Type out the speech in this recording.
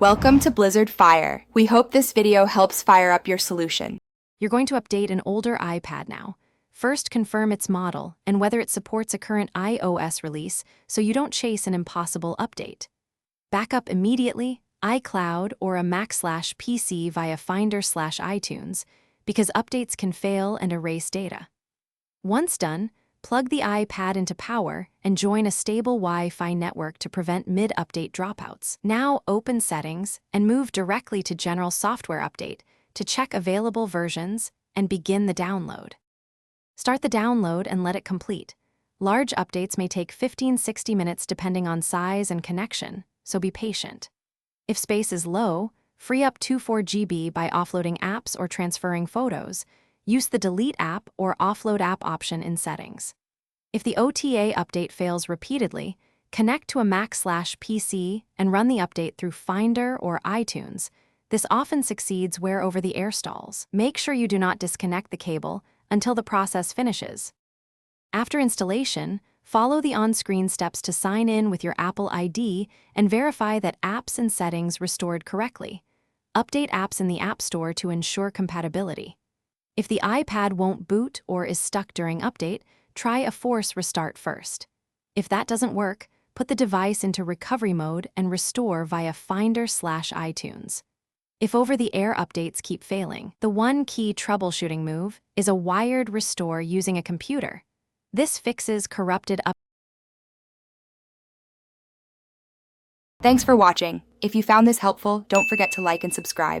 Welcome to Blizzard Fire. We hope this video helps fire up your solution. You're going to update an older iPad now. First, confirm its model and whether it supports a current iOS release so you don't chase an impossible update. Backup immediately, iCloud or a Mac/PC via Finder/iTunes, because updates can fail and erase data. Once done, plug the iPad into power and join a stable Wi-Fi network to prevent mid-update dropouts. Now open Settings and move directly to General Software Update to check available versions and begin the download. Start the download and let it complete. Large updates may take 15-60 minutes depending on size and connection, so be patient. If space is low, free up 24 GB by offloading apps or transferring photos. Use the Delete App or Offload App option in Settings. If the OTA update fails repeatedly, connect to a Mac/PC and run the update through Finder or iTunes. This often succeeds where over-the-air stalls. Make sure you do not disconnect the cable until the process finishes. After installation, follow the on-screen steps to sign in with your Apple ID and verify that apps and settings restored correctly. Update apps in the App Store to ensure compatibility. If the iPad won't boot or is stuck during update, try a force restart first. If that doesn't work, put the device into recovery mode and restore via Finder/iTunes. If over-the-air updates keep failing, the one key troubleshooting move is a wired restore using a computer. This fixes corrupted updates. Thanks for watching. If you found this helpful, don't forget to like and subscribe.